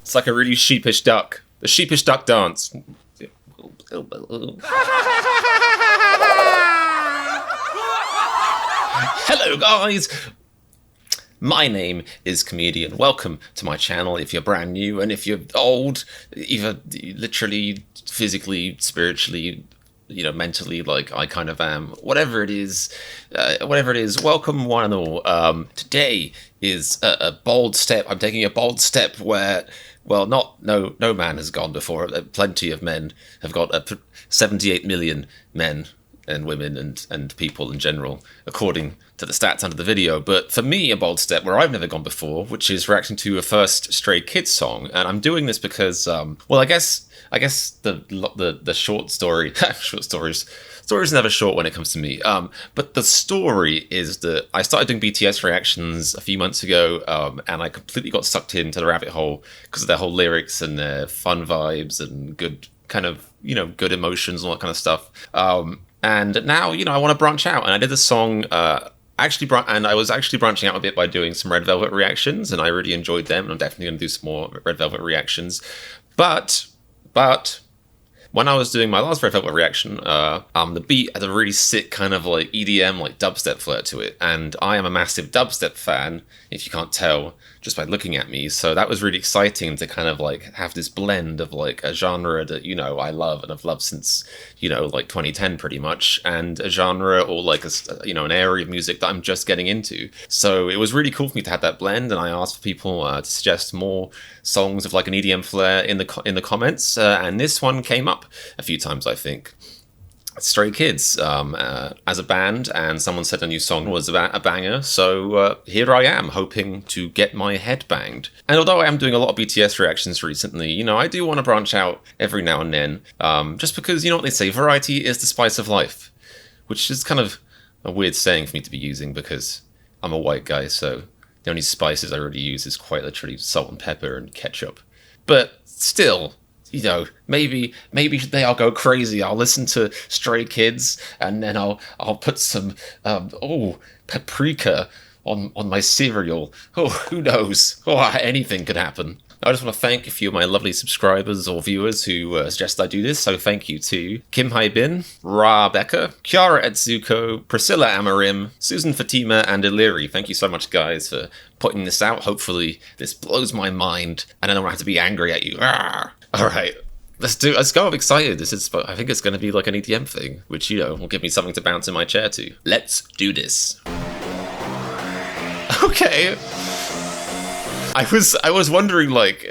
It's like a really sheepish duck. The sheepish duck dance. Hello guys! My name is Comedian. Welcome to my channel if you're brand new, and if you're old, either literally, physically, spiritually, mentally, like I kind of am, whatever it is, welcome one and all. Today is a bold step. I'm taking a bold step where, well, no man has gone before. Plenty of men have got 78 million men and women and people in general, according to the stats under the video. But for me, a bold step where I've never gone before, which is reacting to a first Stray Kids song. And I'm doing this because, well, I guess the short story, stories never short when it comes to me. But the story is that I started doing BTS reactions a few months ago, and I completely got sucked into the rabbit hole because of their whole lyrics and their fun vibes and good kind of, good emotions and all that kind of stuff. And now, I want to branch out, and I did the song, and I was actually branching out a bit by doing some Red Velvet reactions, and I really enjoyed them, and I'm definitely going to do some more Red Velvet reactions. But when I was doing my last Red Velvet reaction, the beat had a really sick kind of like EDM, like dubstep flair to it, and I am a massive dubstep fan, if you can't tell just by looking at me, so that was really exciting to kind of like have this blend of like a genre that, I love and I've loved since, like 2010 pretty much, and a genre or like an area of music that I'm just getting into. So it was really cool for me to have that blend, and I asked for people to suggest more songs of like an EDM flair in the comments, and this one came up a few times, I think. Stray Kids as a band, and someone said a new song was a banger, so here I am hoping to get my head banged. And although I am doing a lot of BTS reactions recently, I do want to branch out every now and then, just because, what they say, variety is the spice of life, which is kind of a weird saying for me to be using because I'm a white guy, so the only spices I really use is quite literally salt and pepper and ketchup. But still, maybe today I'll go crazy. I'll listen to Stray Kids, and then I'll put some paprika on my cereal. Oh, who knows? Oh, anything could happen. I just want to thank a few of my lovely subscribers or viewers who suggested I do this, so thank you to Kim Hai Bin, Ra Becca, Kiara Etsuko, Priscilla Amarim, Susan Fatima, and Iliri. Thank you so much, guys, for putting this out. Hopefully this blows my mind, and I don't have to be angry at you. Arrgh. All right, let's go. I'm excited. I think it's going to be like an EDM thing, which, will give me something to bounce in my chair to. Let's do this. Okay. I was wondering, like,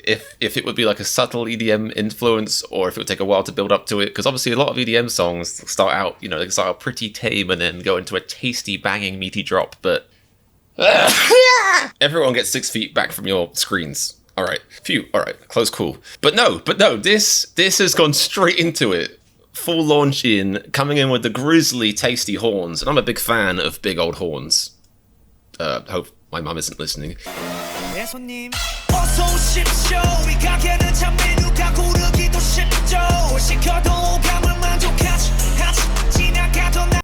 if it would be like a subtle EDM influence, or if it would take a while to build up to it, because obviously a lot of EDM songs start out, they start out pretty tame and then go into a tasty, banging, meaty drop, but... Everyone gets 6 feet back from your screens. All right, phew, all right, close, cool. But no, this has gone straight into it. Full launch coming in with the grizzly, tasty horns, and I'm a big fan of big old horns. Hope my mum isn't listening.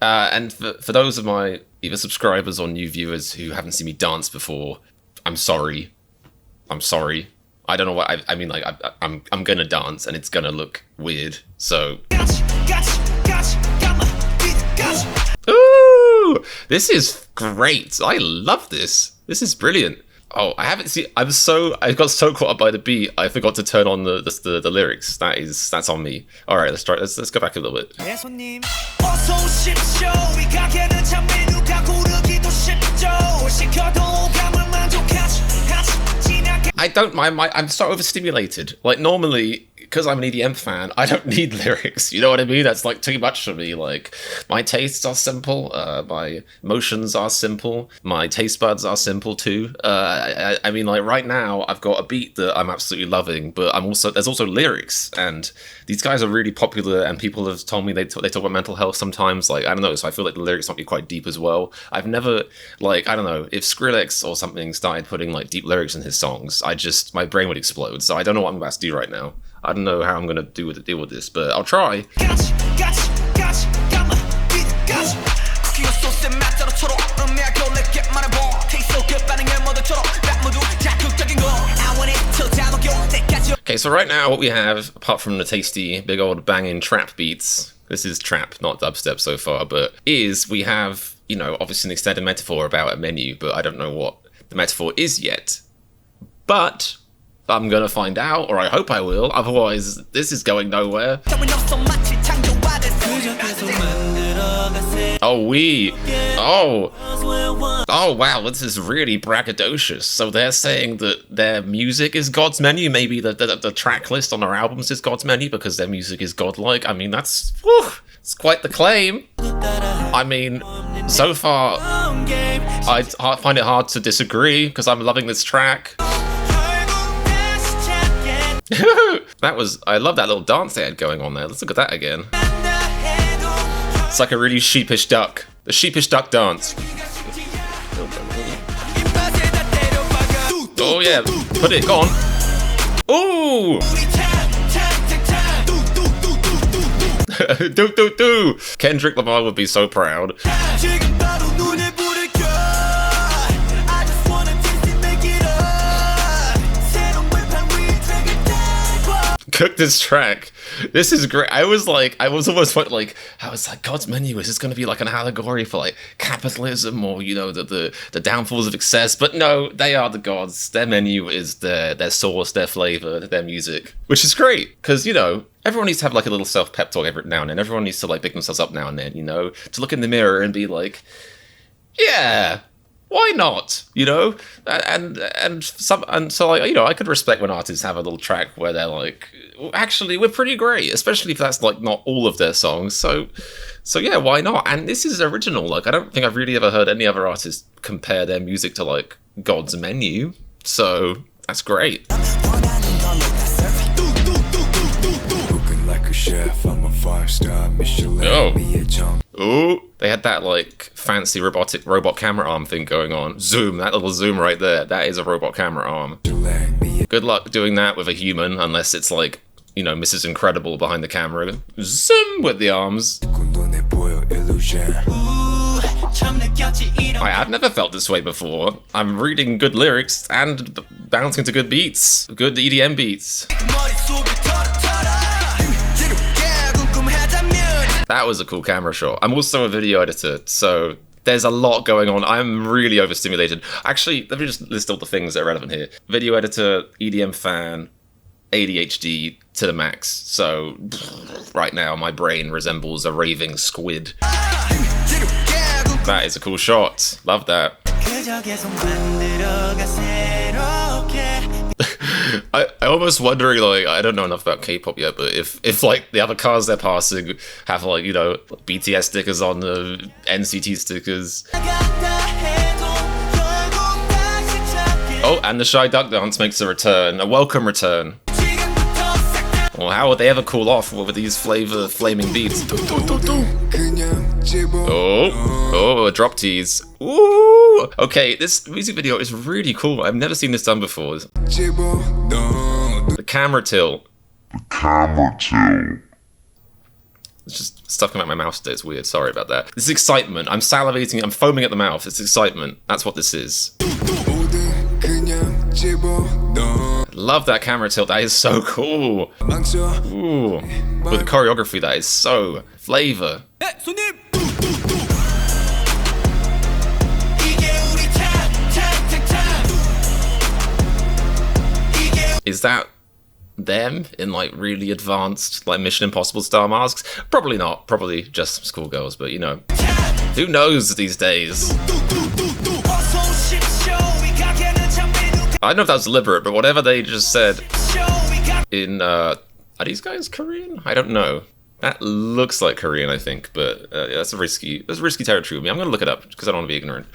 And for those of my either subscribers or new viewers who haven't seen me dance before, I'm sorry. I don't know what I mean. Like I'm gonna dance, and it's gonna look weird. So. Ooh, this is great. I love this. This is brilliant. Oh, I haven't seen. I got so caught up by the beat, I forgot to turn on the lyrics. That's on me. All right, let's try. Let's go back a little bit. I don't mind. I'm so overstimulated. Like normally, because I'm an EDM fan, I don't need lyrics. You know what I mean? That's like too much for me. Like my tastes are simple. My emotions are simple. My taste buds are simple too. I mean, like right now, I've got a beat that I'm absolutely loving, but there's also lyrics, and these guys are really popular, and people have told me they talk about mental health sometimes. Like I don't know, so I feel like the lyrics might be quite deep as well. I've never I don't know, if Skrillex or something started putting like deep lyrics in his songs, my brain would explode. So I don't know what I'm about to do right now. I don't know how I'm gonna deal with this, but I'll try. Okay, so right now what we have, apart from the tasty, big old banging trap beats, this is trap, not dubstep so far, but we have, you know, obviously an extended metaphor about a menu, but I don't know what the metaphor is yet. But I'm gonna find out, or I hope I will, otherwise this is going nowhere. Oh wow, this is really braggadocious. So they're saying that their music is God's menu, maybe the track list on their albums is God's menu because their music is godlike. I mean, it's quite the claim. I mean, so far, I find it hard to disagree because I'm loving this track. I love that little dance they had going on there. Let's look at that again. It's like a really sheepish duck. The sheepish duck dance. Oh yeah, put it, go on. Ooh! do. Kendrick Lamar would be so proud. Cook this track. This is great. I was like, God's menu, is this going to be like an allegory for like capitalism or, you know, the downfalls of excess? But no, they are the gods. Their menu is their source, their flavor, their music, which is great because, you know, everyone needs to have like a little self-pep talk every now and then. Everyone needs to like pick themselves up now and then, you know, to look in the mirror and be like, yeah, why not? You know, and so like, you know, I could respect when artists have a little track where they're like, actually, we're pretty great, especially if that's like not all of their songs. So yeah, why not? And this is original. Like, I don't think I've really ever heard any other artist compare their music to like God's menu. So that's great. Oh, they had that like fancy robot camera arm thing going on. Zoom, that little zoom right there. That is a robot camera arm. Good luck doing that with a human, unless it's like, you know, Mrs. Incredible behind the camera. Zoom with the arms. I've never felt this way before. I'm reading good lyrics and bouncing to good beats. Good EDM beats. That was a cool camera shot. I'm also a video editor, so there's a lot going on. I'm really overstimulated. Actually, let me just list all the things that are relevant here. Video editor, EDM fan, ADHD to the max. So right now, my brain resembles a raving squid. That is a cool shot. Love that. I almost wondering, like, I don't know enough about K-pop yet, but if like the other cars they're passing have like, you know, BTS stickers on the NCT stickers. Oh, and the Shy Duck dance makes a return, a welcome return. Well, how would they ever cool off with these flavor flaming beats? Oh, a drop tease. Ooh! Okay, this music video is really cool. I've never seen this done before. The camera tilt. It's just stuff coming out of my mouth today. It's weird. Sorry about that. This is excitement. I'm salivating. I'm foaming at the mouth. It's excitement. That's what this is. Love that camera tilt. That is so cool. Ooh. With the choreography, that is so flavor. Is that them in like really advanced like Mission Impossible style masks? Probably not. Probably just schoolgirls, but you know, who knows these days? I don't know if that was deliberate, but whatever they just said in, are these guys Korean? I don't know. That looks like Korean, I think, but that's risky territory with me. I'm gonna look it up because I don't want to be ignorant.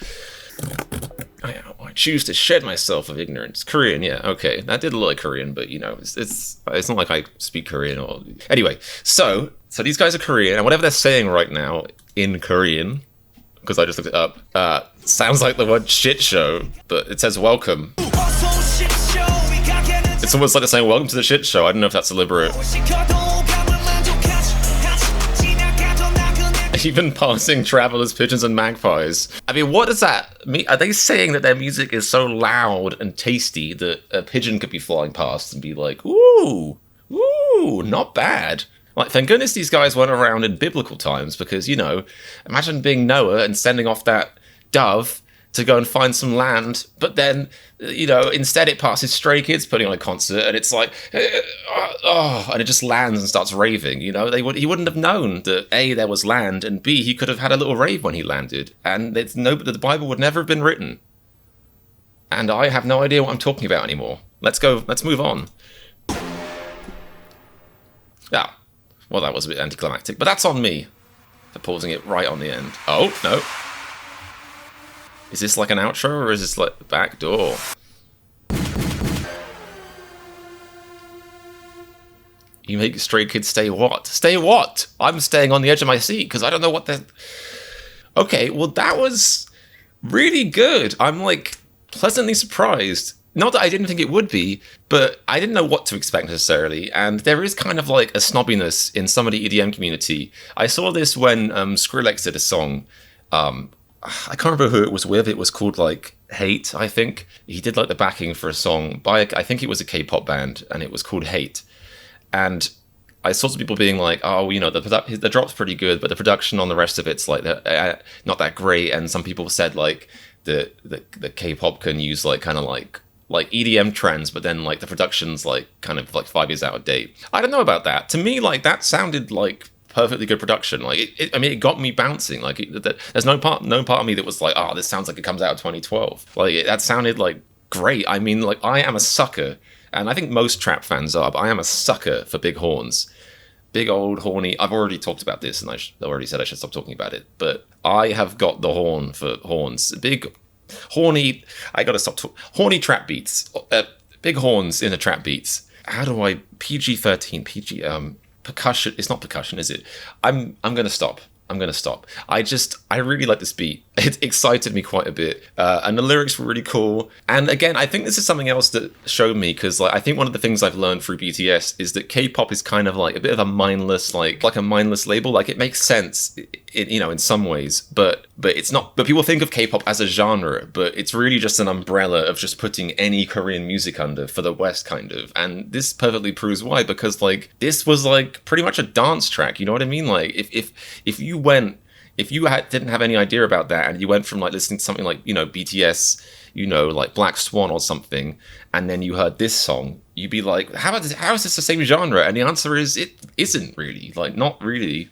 I choose to shed myself of ignorance. Korean, yeah, okay. That did look like Korean, but you know, it's not like I speak Korean or... Anyway, so these guys are Korean, and whatever they're saying right now in Korean, because I just looked it up, sounds like the word shit show, but it says welcome. It's almost like they're saying welcome to the shit show. I don't know if that's deliberate. Even passing travelers, pigeons, and magpies. I mean, what does that mean? Are they saying that their music is so loud and tasty that a pigeon could be flying past and be like, ooh, ooh, not bad? Like, thank goodness these guys weren't around in biblical times, because, you know, imagine being Noah and sending off that dove to go and find some land, but then, you know, instead it passes Stray Kids putting on a concert, and it's like, oh, and it just lands and starts raving. You know, he wouldn't have known that A, there was land, and B, he could have had a little rave when he landed, and the Bible would never have been written. And I have no idea what I'm talking about anymore. Let's move on. Yeah, well, that was a bit anticlimactic, but that's on me for pausing it right on the end. Oh, no. Is this like an outro, or is this like the back door? You make Stray Kids stay what? Stay what? I'm staying on the edge of my seat because I don't know what the... Okay, well, that was really good. I'm like pleasantly surprised. Not that I didn't think it would be, but I didn't know what to expect necessarily. And there is kind of like a snobbiness in some of the EDM community. I saw this when Skrillex did a song. I can't remember who it was with. It was called like Hate, I think. He did like the backing for a song by I think it was a K-pop band, and it was called Hate. And I saw some people being like, oh, you know, the drop's pretty good, but the production on the rest of it's like not that great. And some people said like the K-pop can use like kind of like EDM trends, but then like the production's like kind of like 5 years out of date. I don't know about that. To me, like that sounded like perfectly good production. Like it got me bouncing. Like there's no part of me that was like, oh, this sounds like it comes out of 2012. Like that sounded like great. I mean, like I am a sucker, and I think most trap fans are, but I am a sucker for big horns. Big old horny. I've already talked about this, and I already said I should stop talking about it, but I have got the horn for horns. Big horny. I gotta stop talking. Horny trap beats. Big horns in a trap beats. How do I PG-13 PG percussion? It's not percussion, is it? I'm gonna stop. I really like this beat. It excited me quite a bit, and the lyrics were really cool. And again, I think this is something else that showed me, because like I think one of the things I've learned through BTS is that K-pop is kind of like a bit of a mindless, like a mindless label. Like it makes sense, in some ways, but it's not. But people think of K-pop as a genre, but it's really just an umbrella of just putting any Korean music under for the West, kind of. And this perfectly proves why, because like this was like pretty much a dance track. You know what I mean? Like if you didn't have any idea about that, and you went from like listening to something like, you know, BTS, you know, like Black Swan or something, and then you heard this song, you'd be like, how is this the same genre? And the answer is, it isn't really. Like, not really.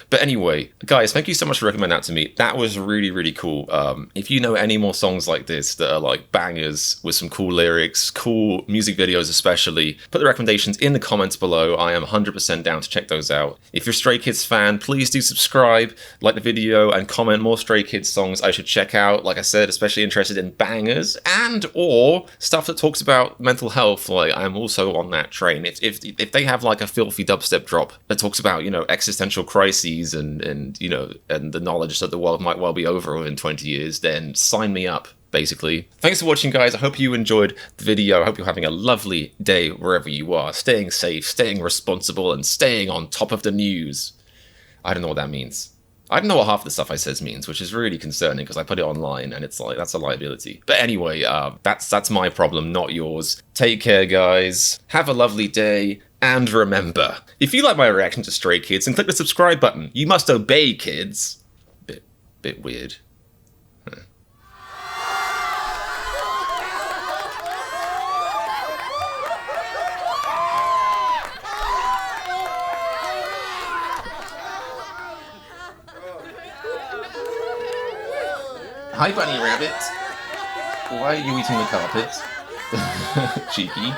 But anyway, guys, thank you so much for recommending that to me. That was really, really cool. If you know any more songs like this that are like bangers with some cool lyrics, cool music videos especially, put the recommendations in the comments below. I am 100% down to check those out. If you're a Stray Kids fan, please do subscribe, like the video, and comment more Stray Kids songs I should check out. Like I said, especially interested in bangers and or stuff that talks about mental health. Like, I'm also on that train. If they have like a filthy dubstep drop that talks about, you know, existential crises and you know, and the knowledge that the world might well be over within 20 years, then sign me up, basically. Thanks for watching, guys. I hope you enjoyed the video. I hope you're having a lovely day wherever you are, staying safe, staying responsible, and staying on top of the news. I don't know what that means. I don't know what half the stuff I says means, which is really concerning because I put it online and it's like, that's a liability. But anyway, that's my problem, not yours. Take care, guys. Have a lovely day. And remember, if you like my reaction to Stray Kids, then click the subscribe button. You must obey, kids. Bit weird. Hi, Bunny Rabbit. Why are you eating the carpet? Cheeky.